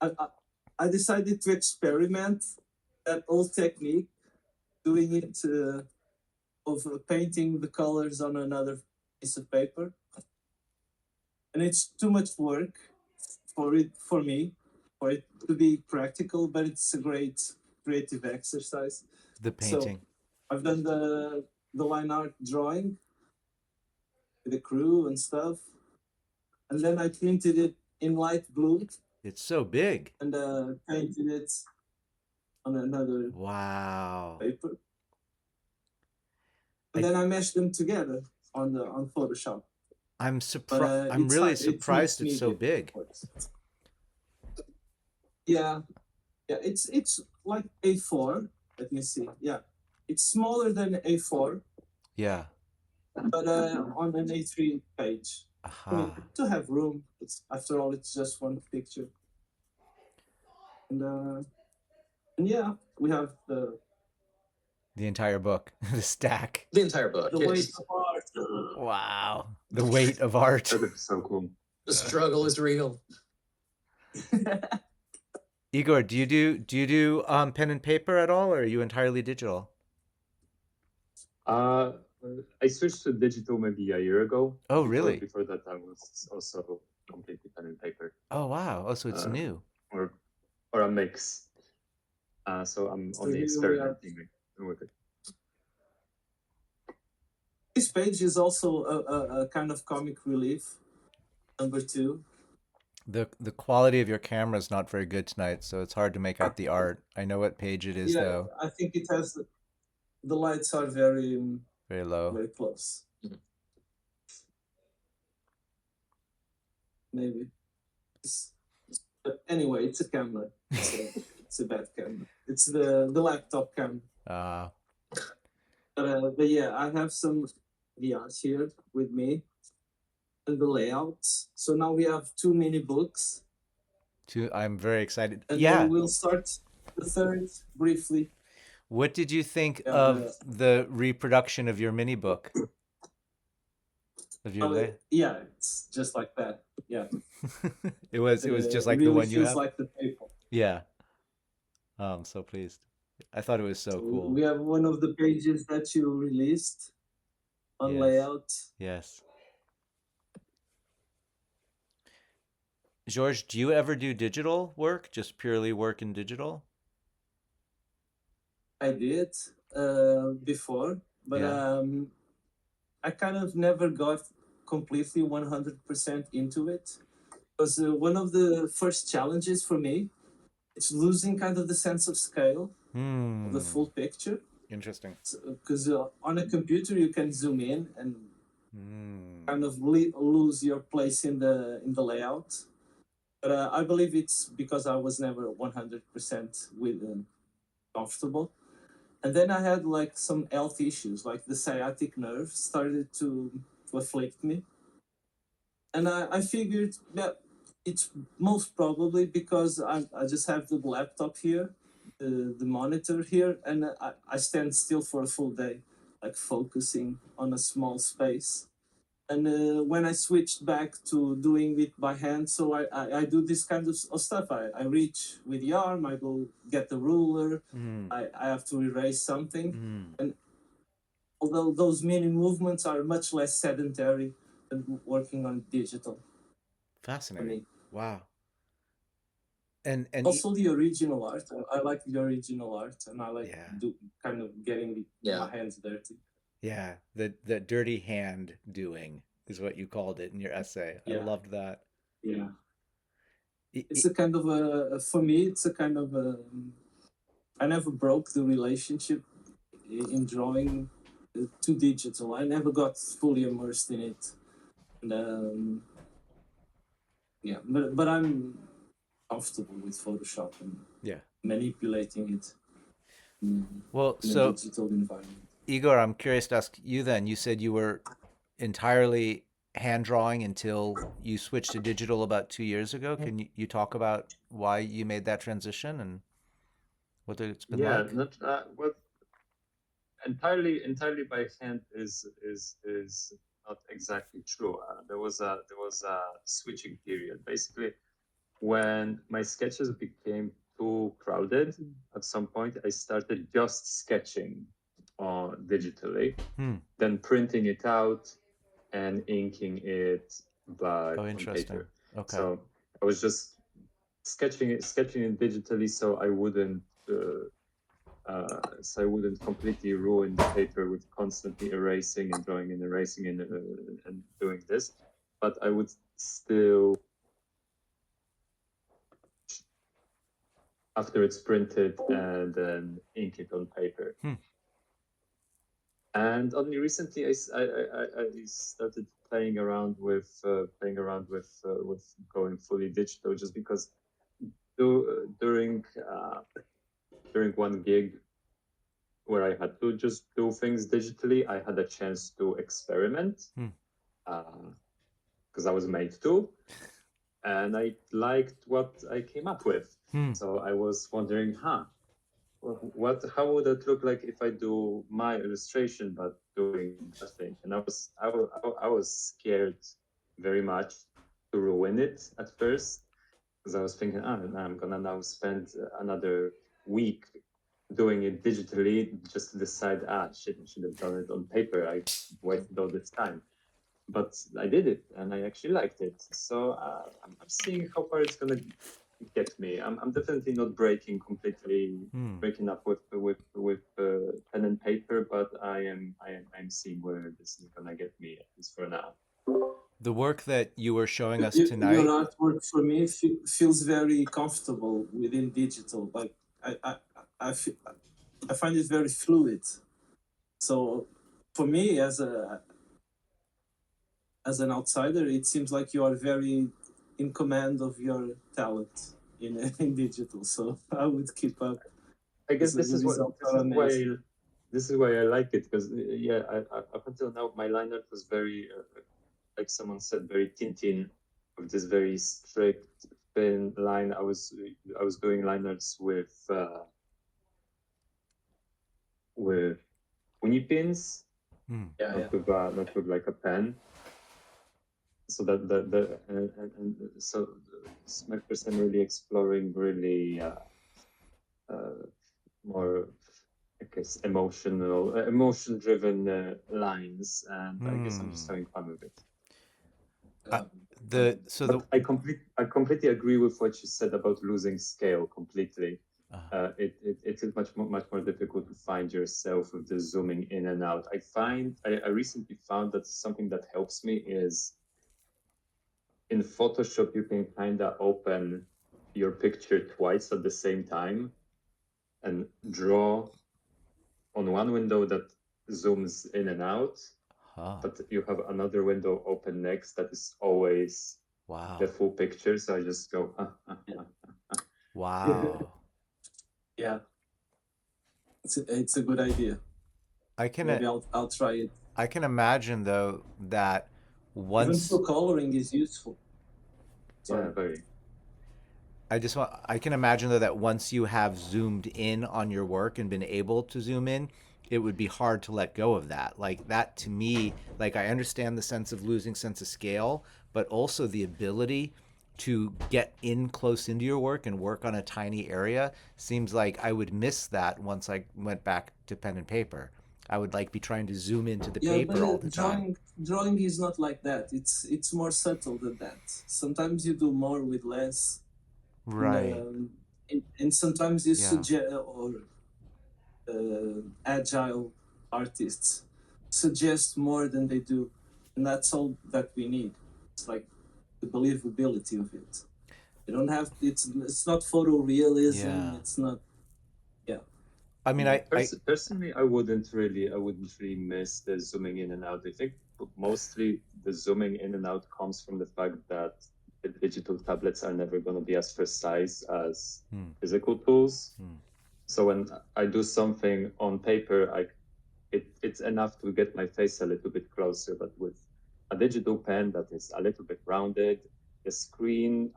I decided to experiment that old technique, doing it of painting the colors on another piece of paper, and it's too much work for it to be practical, but it's a great creative exercise. The painting. So I've done the line art drawing with the crew and stuff, and then I printed it in light blue. It's so big. And painted it on another paper. And then I meshed them together on Photoshop. I'm surprised. I'm really surprised it's so big. Yeah, it's like A4. Let me see. Yeah, it's smaller than A4. Yeah. But on an A3 page. I mean, to have room. After all, it's just one picture. And yeah, we have the entire book, the stack. The entire book. The weight of art. Wow. The weight of art. That is so cool. The struggle is real. Igor, do you do pen and paper at all, or are you entirely digital? I switched to digital maybe a year ago. Oh, really? Before that, I was also completely pen and paper. Oh, wow. Oh, so it's new. Or a mix. So I'm only experimenting with it. This page is also a kind of comic relief. Number 2. The quality of your camera is not very good tonight, so it's hard to make out the art. I know what page it is, though. I think it has the lights are very low, very close. Maybe. But anyway, it's a camera. It's a bad camera. It's the laptop camera. But yeah, I have some VRs here with me. and the layout. So now we have 2 mini books. I'm very excited. And Yeah. we'll start the third briefly. What did you think of the reproduction of your mini book? Of your yeah, it's just like that. Yeah. It was just like really the one you have. Feels like the paper. Yeah. Oh, I'm so pleased. I thought it was so cool. We have one of the pages that you released on layout. Yes. George, do you ever do digital work? Just purely work in digital? I did before, but I kind of never got completely 100% into it. Because one of the first challenges for me, it's losing kind of the sense of scale of the full picture. Interesting. Because on a computer you can zoom in and kind of lose your place in the layout. But I believe it's because I was never 100% with comfortable. And then I had like some health issues, like the sciatic nerve started to afflict me. And I figured that it's most probably because I just have the laptop here, the monitor here, and I stand still for a full day, like focusing on a small space. And when I switched back to doing it by hand, so I do this kind of stuff. I reach with the arm, I go get the ruler, I have to erase something. And although those mini movements are much less sedentary than working on digital. Fascinating. Wow. And also the original art. I like the original art, and I like kind of getting my hands dirty. Yeah, the dirty hand doing is what you called it in your essay. I loved that. Yeah. It's a kind of for me, it's a kind of I never broke the relationship in drawing to digital. I never got fully immersed in it. And but I'm comfortable with Photoshop and manipulating it in a digital environment. Igor, I'm curious to ask you then. You said you were entirely hand drawing until you switched to digital about 2 years ago. Can you talk about why you made that transition and what it's been like? Yeah, well, entirely by hand is not exactly true. There was a switching period. Basically, when my sketches became too crowded, at some point I started just sketching digitally, then printing it out and inking it on paper. Okay. So I was just sketching it digitally, so I wouldn't completely ruin the paper with constantly erasing and drawing and erasing and doing this. But I would still, after it's printed, and then ink it on paper. And only recently I started playing around with going fully digital, just because during one gig where I had to just do things digitally, I had a chance to experiment because I was made to, and I liked what I came up with. So I was wondering, how would it look like if I do my illustration but doing nothing? And I was scared very much to ruin it at first, because I was thinking, I'm gonna now spend another week doing it digitally just to decide, should have done it on paper. I wasted all this time. But I did it, and I actually liked it. So I'm seeing how far it's gonna get me. I'm definitely not breaking up with pen and paper, but I'm seeing where this is gonna get me, at least for now. The work that you were showing us tonight, your artwork for me feels very comfortable within digital. Like I find it very fluid. So for me, as an outsider, it seems like you are very in command of your talent in digital. So I would keep up. I guess this is why I like it, because up until now my line art was very like someone said, very Tintin, with this very strict thin line. I was doing line arts with uni pins, not with like a pen. So so it's my first time really exploring really more, I guess, emotion-driven lines, and I guess I'm just having fun with it. I completely agree with what you said about losing scale completely. It is much more difficult to find yourself with the zooming in and out. I recently found that something that helps me is in Photoshop you can kind of open your picture twice at the same time and draw on one window that zooms in and out, but you have another window open next that is always the full picture. So I just go, wow. Yeah, it's a good idea. Maybe I'll try it. I can imagine though that once even for coloring is useful. Yeah, very. I can imagine though that once you have zoomed in on your work and been able to zoom in, it would be hard to let go of that. Like that to me, like I understand the sense of losing sense of scale, but also the ability to get in close into your work and work on a tiny area seems like I would miss that once I went back to pen and paper. I would like be trying to zoom into the paper all the time. Drawing is not like that. It's more subtle than that. Sometimes you do more with less. Right. And sometimes you suggest, or agile artists suggest more than they do, and that's all that we need. It's like the believability of it. You don't have it's not photorealism. Yeah. It's not. Yeah. I mean, personally, I wouldn't really miss the zooming in and out. I think mostly the zooming in and out comes from the fact that the digital tablets are never going to be as precise as physical tools. So when I do something on paper, it's enough to get my face a little bit closer. But with a digital pen that is a little bit rounded, the screen,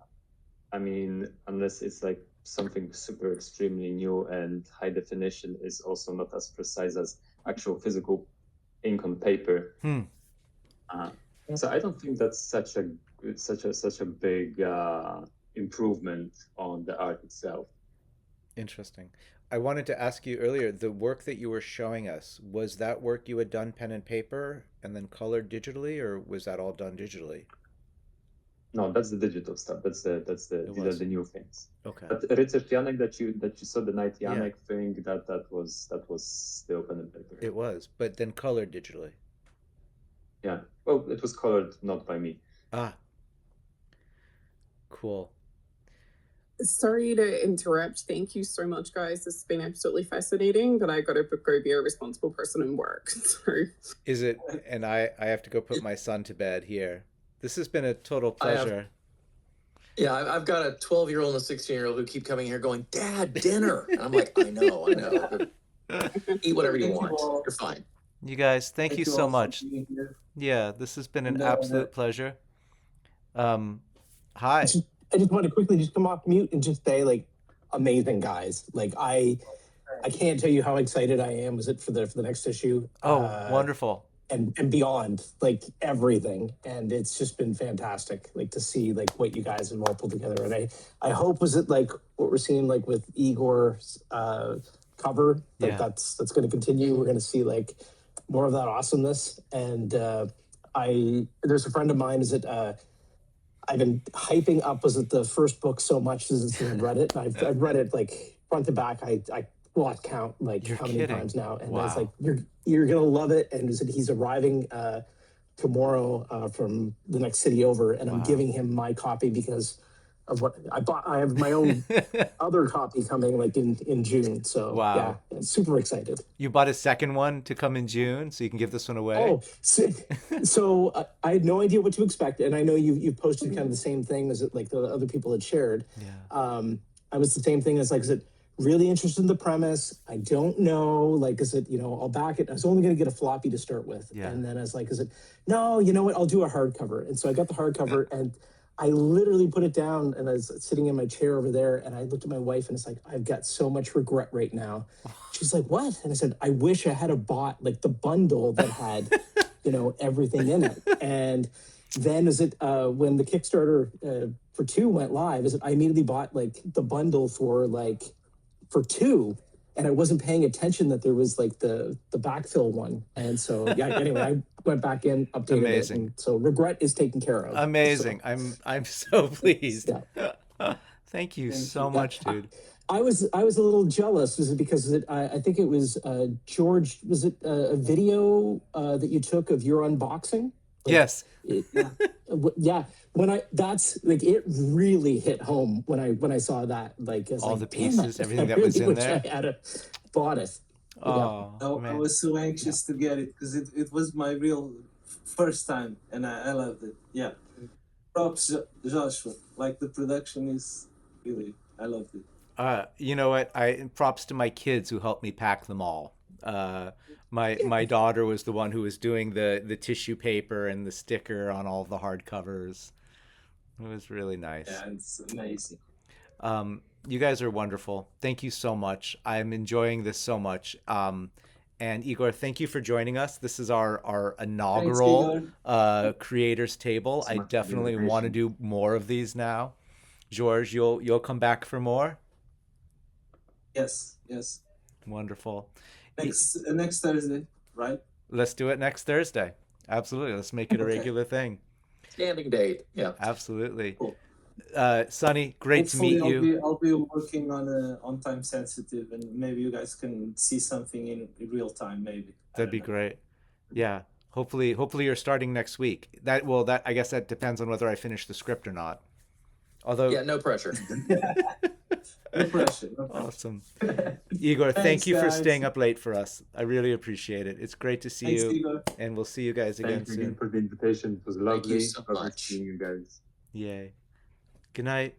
I mean, unless it's like something super extremely new and high definition, is also not as precise as actual physical ink on paper. So I don't think that's such a big improvement on the art itself. Interesting. I wanted to ask you earlier, the work that you were showing us, was that work you had done pen and paper and then colored digitally, or was that all done digitally? No, that's the digital stuff. These are the new things. Okay. But Richard Janek that you saw the night Janek thing, that was still pen and paper. It was, but then colored digitally. Yeah. Well, it was colored not by me. Cool. Sorry to interrupt. Thank you so much, guys. This has been absolutely fascinating, but I got to go be a responsible person and work. So. Is it? And I have to go put my son to bed here. This has been a total pleasure. I've got a 12-year-old and a 16-year-old who keep coming here going, "Dad, dinner." And I'm like, I know. Eat whatever you want. You're fine. You guys, thank you so much. Yeah, this has been an absolute pleasure. Hi. I just want to quickly just come off mute and just say, like, amazing guys. Like, I can't tell you how excited I am. Was it for the next issue? Oh, wonderful. And beyond, like, everything. And it's just been fantastic, like, to see, like, what you guys have all pulled together. And I hope, was it like what we're seeing, like, with Igor's cover, like that's going to continue. We're going to see, like, more of that awesomeness. And there's a friend of mine, I've been hyping up, was it the first book so much since I've read it. And I've read it like front to back. I lost count like how many times now. And I was like, you're gonna love it. And he's arriving tomorrow from the next city over, and I'm giving him my copy because of what I bought. I have my own other copy coming like in June. So yeah, I'm super excited. You bought a second one to come in June, so you can give this one away. Oh, so I had no idea what to expect, and I know you've posted kind of the same thing as like the other people had shared. Yeah. I was the same thing as like, really interested in the premise. I don't know, like, is it, I'll back it. I was only going to get a floppy to start with. Yeah. And then I was like, no, you know what? I'll do a hardcover. And so I got the hardcover and I literally put it down and I was sitting in my chair over there and I looked at my wife and it's like, I've got so much regret right now. She's like, what? And I said, I wish I had bought like the bundle that had, everything in it. And then when the Kickstarter for 2 went live, I immediately bought like the bundle for 2, and I wasn't paying attention that there was like the backfill one. And so anyway, I went back in, updated it, and so regret is taken care of. Amazing. So, I'm so pleased. Yeah. Thank you so much, dude. I was a little jealous. Was it because I think it was George? Was it a video that you took of your unboxing? Yes. Yeah. It really hit home when I saw that. Like, all the pieces, everything that was in there. I had bought it. Oh, I was so anxious to get it because it was my real first time, and I loved it. Yeah. Props, Joshua. Like, the production is really, I loved it. You know what? Props to my kids who helped me pack them all. My daughter was the one who was doing the tissue paper and the sticker on all the hardcovers. It was really nice. Yeah, it's amazing. You guys are wonderful. Thank you so much. I'm enjoying this so much. And Igor, thank you for joining us. This is our inaugural creators table. I definitely want to do more of these now. George, you'll come back for more? Yes. Wonderful. Next Thursday, right? Let's do it next Thursday. Absolutely. Let's make it a regular thing. Standing date. Yeah. Absolutely. Cool. Sonny, great to meet you. I'll be working on time sensitive, and maybe you guys can see something in real time. Maybe that'd be great. Yeah. Hopefully you're starting next week. That I guess that depends on whether I finish the script or not. Although no pressure. No pressure. Awesome. Igor, thank you for staying up late for us. I really appreciate it. It's great to see you. Igor. And we'll see you guys again Thank you soon. again for the invitation. It was lovely. Thank you so Lovely much. seeing you guys. Yay. Good night.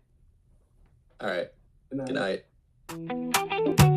All right. Good night.